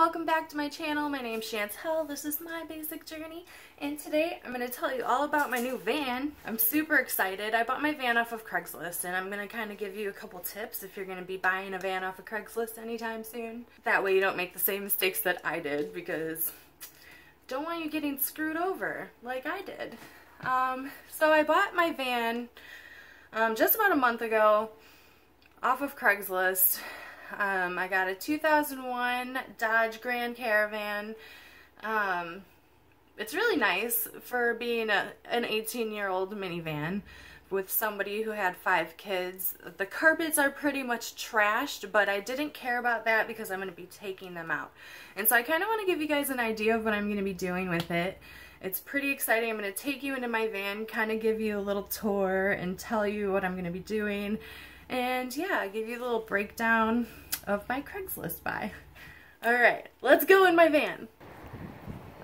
welcome back to my channel. My name's Chantel. This is my basic journey, and today I'm going to tell you all about my new van. I'm super excited. I bought my van off of Craigslist, and I'm going to kind of give you a couple tips if you're going to be buying a van off of Craigslist anytime soon. That way you don't make the same mistakes that I did, because I don't want you getting screwed over like I did. So I bought my van just about a month ago off of Craigslist. I got a 2001 Dodge Grand Caravan. It's really nice for being an 18-year-old minivan with somebody who had 5 kids. The carpets are pretty much trashed, but I didn't care about that because I'm going to be taking them out. And so I kind of want to give you guys an idea of what I'm going to be doing with it. It's pretty exciting. I'm going to take you into my van, kind of give you a little tour and tell you what I'm going to be doing. And yeah, give you a little breakdown of my Craigslist buy. Alright, let's go in my van.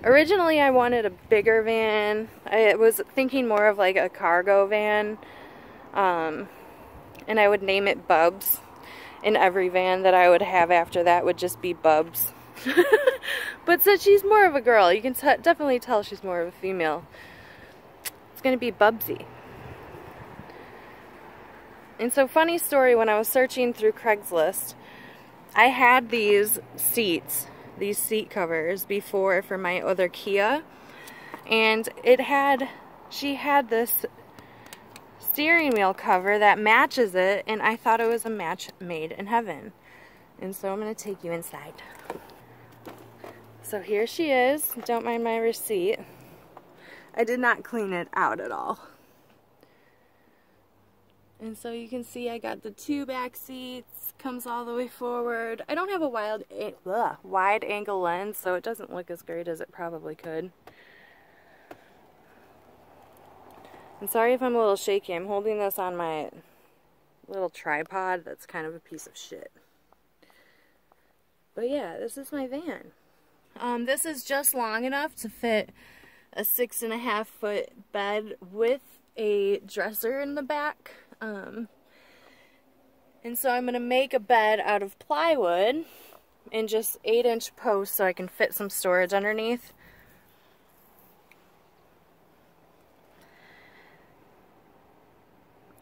Originally I wanted a bigger van. I was thinking more of like a cargo van. And I would name it Bubs. And every van that I would have after that would just be Bubs. But since she's more of a girl, you can definitely tell she's more of a female. It's gonna be Bubsy. And so, funny story, when I was searching through Craigslist, I had these seats, these seat covers before for my other Kia, and she had this steering wheel cover that matches it, and I thought it was a match made in heaven. And so I'm going to take you inside. So here she is. Don't mind my receipt. I did not clean it out at all. And so you can see I got the 2 back seats, comes all the way forward. I don't have a wide angle lens, so it doesn't look as great as it probably could. I'm sorry if I'm a little shaky. I'm holding this on my little tripod that's kind of a piece of shit. But yeah, this is my van. This is just long enough to fit a 6.5-foot bed with a dresser in the back. And so I'm going to make a bed out of plywood and just 8-inch posts so I can fit some storage underneath.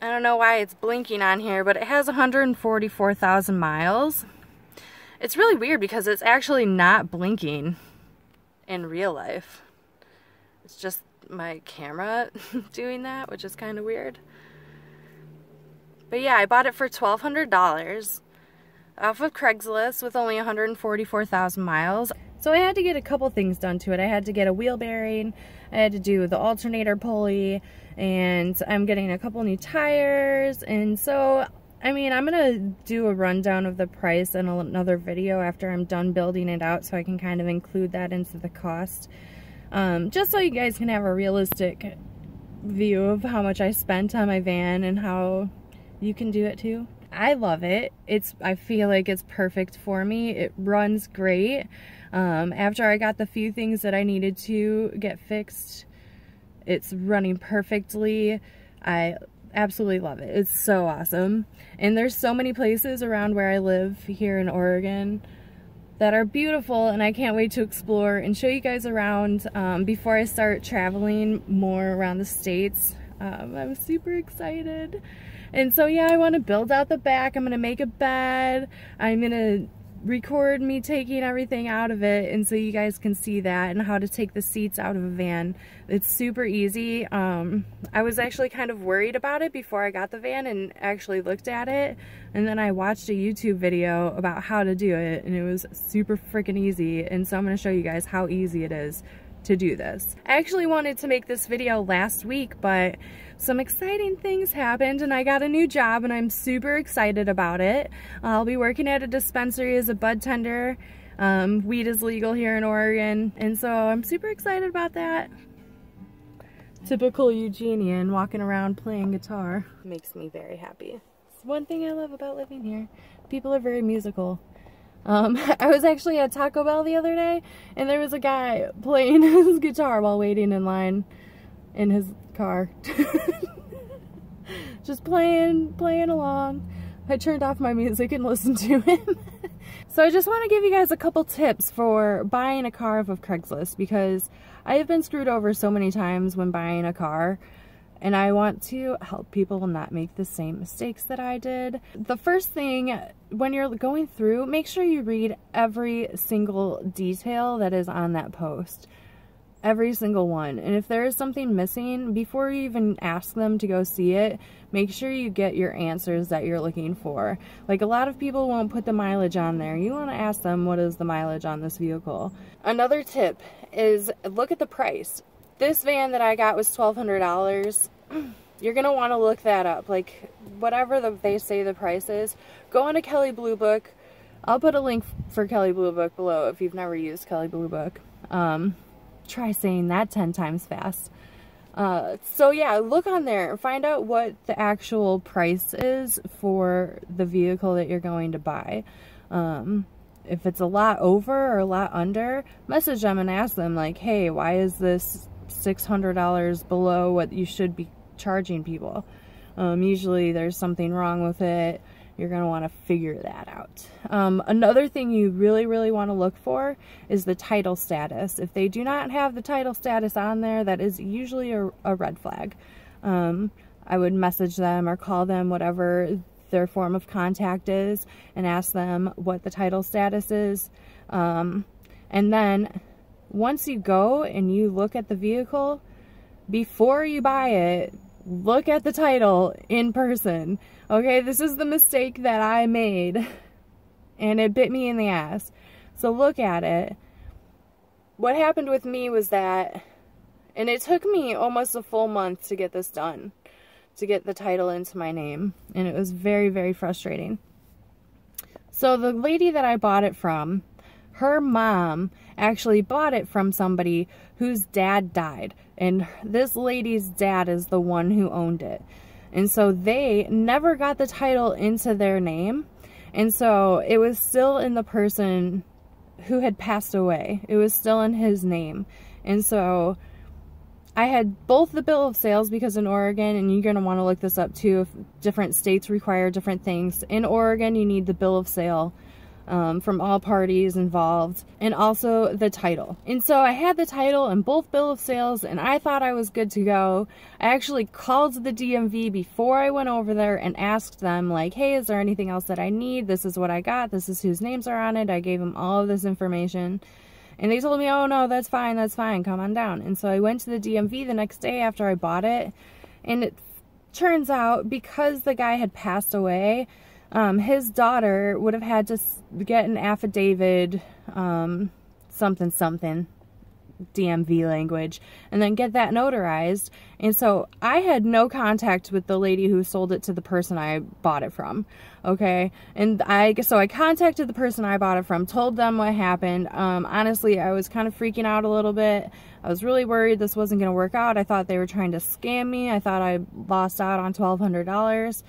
I don't know why it's blinking on here, but it has 144,000 miles. It's really weird because it's actually not blinking in real life. It's just my camera doing that, which is kind of weird. But yeah, I bought it for $1,200 off of Craigslist with only 144,000 miles. So I had to get a couple things done to it. I had to get a wheel bearing, I had to do the alternator pulley, and I'm getting a couple new tires. And so, I mean, I'm going to do a rundown of the price in another video after I'm done building it out, so I can kind of include that into the cost. Just so you guys can have a realistic view of how much I spent on my van and how you can do it too. I love it. I feel like it's perfect for me. It runs great. After I got the few things that I needed to get fixed, it's running perfectly. I absolutely love it. It's so awesome. And there's so many places around where I live here in Oregon that are beautiful, and I can't wait to explore and show you guys around before I start traveling more around the States. I'm super excited. And so yeah, I want to build out the back. I'm going to make a bed. I'm going to record me taking everything out of it, and so you guys can see that and how to take the seats out of a van. It's super easy. I was actually kind of worried about it before I got the van and actually looked at it, and then I watched a YouTube video about how to do it, and it was super freaking easy. And so I'm going to show you guys how easy it is to do this. I actually wanted to make this video last week, but some exciting things happened and I got a new job, and I'm super excited about it. I'll be working at a dispensary as a bud tender. Weed is legal here in Oregon, and so I'm super excited about that. Typical Eugenian, walking around playing guitar. Makes me very happy. It's one thing I love about living here. People are very musical. I was actually at Taco Bell the other day, and there was a guy playing his guitar while waiting in line in his car. Just playing along. I turned off my music and listened to him. So I just want to give you guys a couple tips for buying a car off of Craigslist, because I have been screwed over so many times when buying a car, and I want to help people not make the same mistakes that I did. The first thing, when you're going through, make sure you read every single detail that is on that post. Every single one. And if there is something missing, before you even ask them to go see it, make sure you get your answers that you're looking for. Like, a lot of people won't put the mileage on there. You want to ask them, what is the mileage on this vehicle? Another tip is look at the price. This van that I got was $1,200. You're going to want to look that up. Like, whatever they say the price is, go on to Kelley Blue Book. I'll put a link for Kelley Blue Book below if you've never used Kelley Blue Book. Try saying that 10 times fast. So yeah, look on there. Find out what the actual price is for the vehicle that you're going to buy. If it's a lot over or a lot under, message them and ask them, like, hey, why is this $600 below what you should be charging people? Usually there's something wrong with it. You're going to want to figure that out. Another thing you really want to look for is the title status. If they do not have the title status on there, that is usually a red flag. I would message them or call them, whatever their form of contact is, and ask them what the title status is. And then once you go and you look at the vehicle, before you buy it, look at the title in person. Okay, this is the mistake that I made, and it bit me in the ass. So look at it. What happened with me was that, and it took me almost a full month to get this done, to get the title into my name, and it was very frustrating. So the lady that I bought it from, her mom actually bought it from somebody whose dad died, and this lady's dad is the one who owned it. And so they never got the title into their name. And so it was still in the person who had passed away. It was still in his name. And so I had both the bill of sales, because in Oregon, and you're going to want to look this up too, if different states require different things. In Oregon, you need the bill of sale from all parties involved, and also the title. And so I had the title and both bill of sales, and I thought I was good to go. I actually called the DMV before I went over there and asked them, like, hey, is there anything else that I need? This is what I got. This is whose names are on it. I gave them all of this information. And they told me, oh no, that's fine, come on down. And so I went to the DMV the next day after I bought it, and it turns out, because the guy had passed away, his daughter would have had to get an affidavit, something, DMV language, and then get that notarized. And so I had no contact with the lady who sold it to the person I bought it from. Okay, and so I contacted the person I bought it from, told them what happened. Honestly, I was kind of freaking out a little bit. I was really worried this wasn't going to work out. I thought they were trying to scam me. I thought I lost out on $1,200.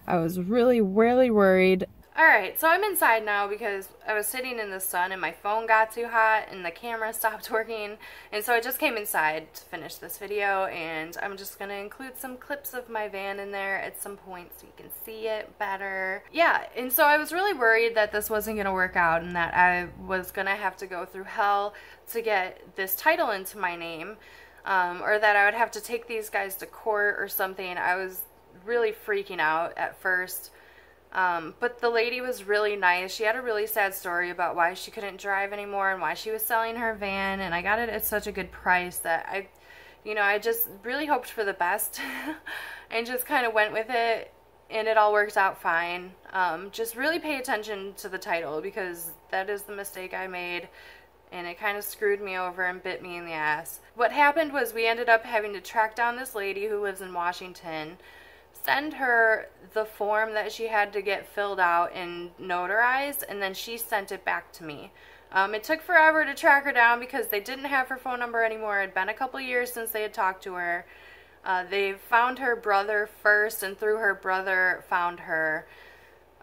I was really worried. Alright, so I'm inside now because I was sitting in the sun and my phone got too hot and the camera stopped working. And so I just came inside to finish this video, and I'm just going to include some clips of my van in there at some point so you can see it better. Yeah, and so I was really worried that this wasn't going to work out and that I was going to have to go through hell to get this title into my name, or that I would have to take these guys to court or something. I was really freaking out at first. But the lady was really nice. She had a really sad story about why she couldn't drive anymore and why she was selling her van, and I got it at such a good price that I just really hoped for the best and just kind of went with it, and it all worked out fine. Just really pay attention to the title, because that is the mistake I made, and it kind of screwed me over and bit me in the ass. What happened was we ended up having to track down this lady who lives in Washington, send her the form that she had to get filled out and notarized, and then she sent it back to me. It took forever to track her down because they didn't have her phone number anymore. It had been a couple years since they had talked to her. They found her brother first, and through her brother found her.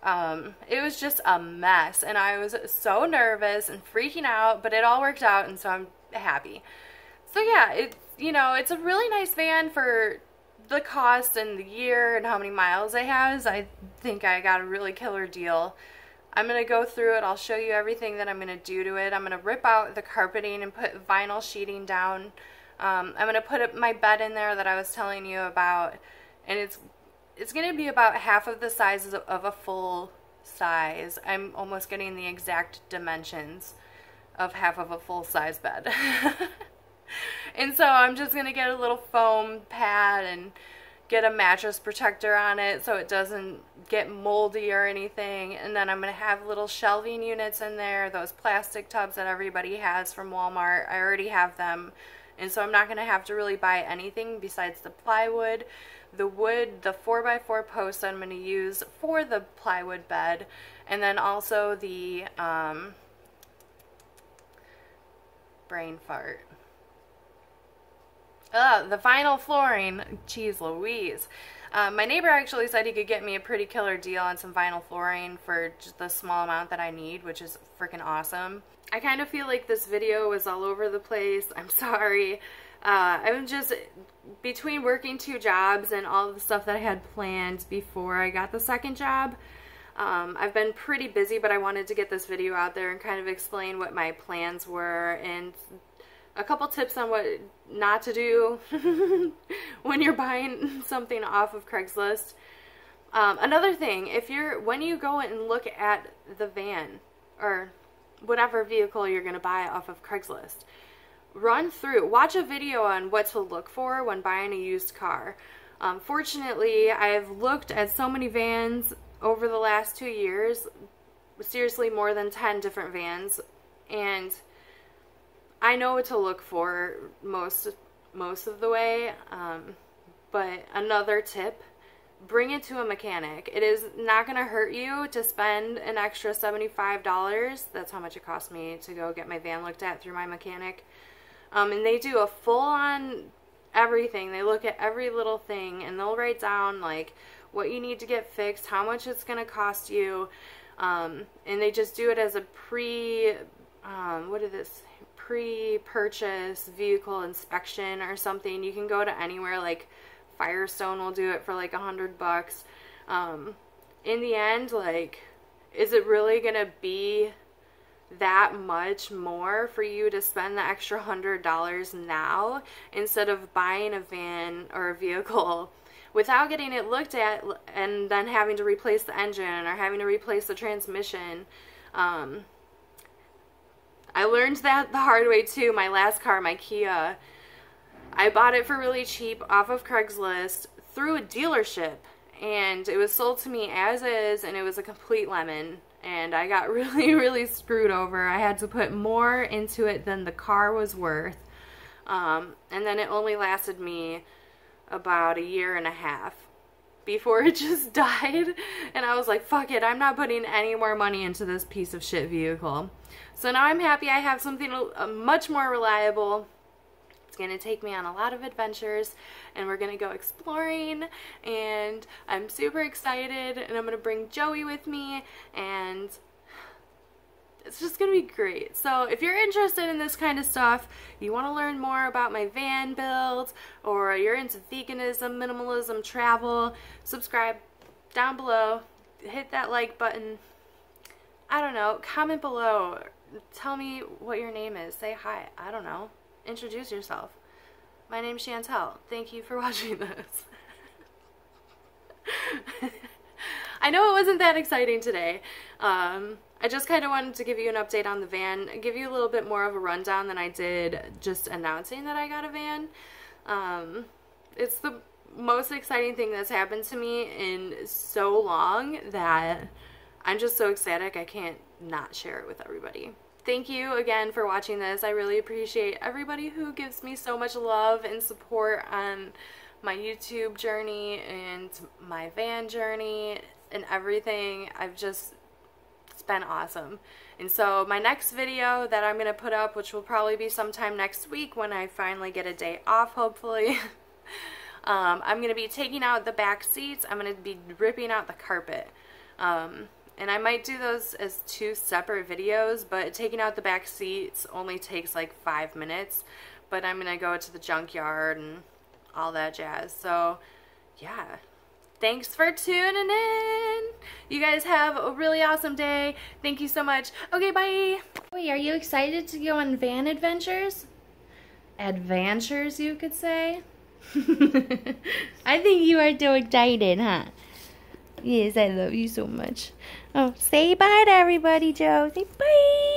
It was just a mess, and I was so nervous and freaking out, but it all worked out, and so I'm happy. So yeah, it's a really nice van for the cost and the year and how many miles it has. I think I got a really killer deal. I'm going to go through it. I'll show you everything that I'm going to do to it. I'm going to rip out the carpeting and put vinyl sheeting down. I'm going to put my bed in there that I was telling you about, and it's going to be about half of the size of a full size. I'm almost getting the exact dimensions of half of a full size bed. And so I'm just going to get a little foam pad and get a mattress protector on it so it doesn't get moldy or anything. And then I'm going to have little shelving units in there, those plastic tubs that everybody has from Walmart. I already have them. And so I'm not going to have to really buy anything besides the plywood, the wood, the 4x4 posts I'm going to use for the plywood bed, and then also the brain fart. The vinyl flooring. Jeez Louise. My neighbor actually said he could get me a pretty killer deal on some vinyl flooring for just the small amount that I need, which is freaking awesome. I kind of feel like this video was all over the place. I'm sorry. I'm just, between working 2 jobs and all the stuff that I had planned before I got the second job, I've been pretty busy, but I wanted to get this video out there and kind of explain what my plans were and a couple tips on what not to do when you're buying something off of Craigslist. Another thing, when you go and look at the van or whatever vehicle you're going to buy off of Craigslist, watch a video on what to look for when buying a used car. Fortunately, I've looked at so many vans over the last 2 years, seriously more than 10 different vans, and I know what to look for most of the way. But another tip, bring it to a mechanic. It is not going to hurt you to spend an extra $75. That's how much it cost me to go get my van looked at through my mechanic. And they do a full-on everything. They look at every little thing, and they'll write down like what you need to get fixed, how much it's going to cost you, and they just do it as a pre-purchase vehicle inspection or something. You can go to anywhere, like Firestone will do it for like $100. In the end, like, is it really gonna be that much more for you to spend the extra $100 now instead of buying a van or a vehicle without getting it looked at and then having to replace the engine or having to replace the transmission? I learned that the hard way too. My last car, my Kia, I bought it for really cheap off of Craigslist through a dealership, and it was sold to me as is, and it was a complete lemon, and I got really screwed over. I had to put more into it than the car was worth, and then it only lasted me about 1.5 years before it just died, and I was like, fuck it, I'm not putting any more money into this piece of shit vehicle. So now I'm happy I have something much more reliable. It's going to take me on a lot of adventures, and we're going to go exploring, and I'm super excited, and I'm going to bring Joey with me, and it's just going to be great. So if you're interested in this kind of stuff, you want to learn more about my van build, or you're into veganism, minimalism, travel, subscribe down below, hit that like button, I don't know, comment below, tell me what your name is, say hi, I don't know, introduce yourself. My name's Chantel. Thank you for watching this. I know it wasn't that exciting today. I just kind of wanted to give you an update on the van, give you a little bit more of a rundown than I did just announcing that I got a van. It's the most exciting thing that's happened to me in so long that I'm just so ecstatic I can't not share it with everybody. Thank you again for watching this. I really appreciate everybody who gives me so much love and support on my YouTube journey and my van journey and everything. It's been awesome. And so my next video that I'm going to put up, which will probably be sometime next week when I finally get a day off, hopefully, I'm going to be taking out the back seats. I'm going to be ripping out the carpet. And I might do those as 2 separate videos, but taking out the back seats only takes like 5 minutes. But I'm going to go to the junkyard and all that jazz. So, yeah. Thanks for tuning in. You guys have a really awesome day. Thank you so much. Okay, bye. Wait, are you excited to go on van adventures? Adventures, you could say. I think you are so excited, huh? Yes, I love you so much. Oh, say bye to everybody, Joe. Say bye.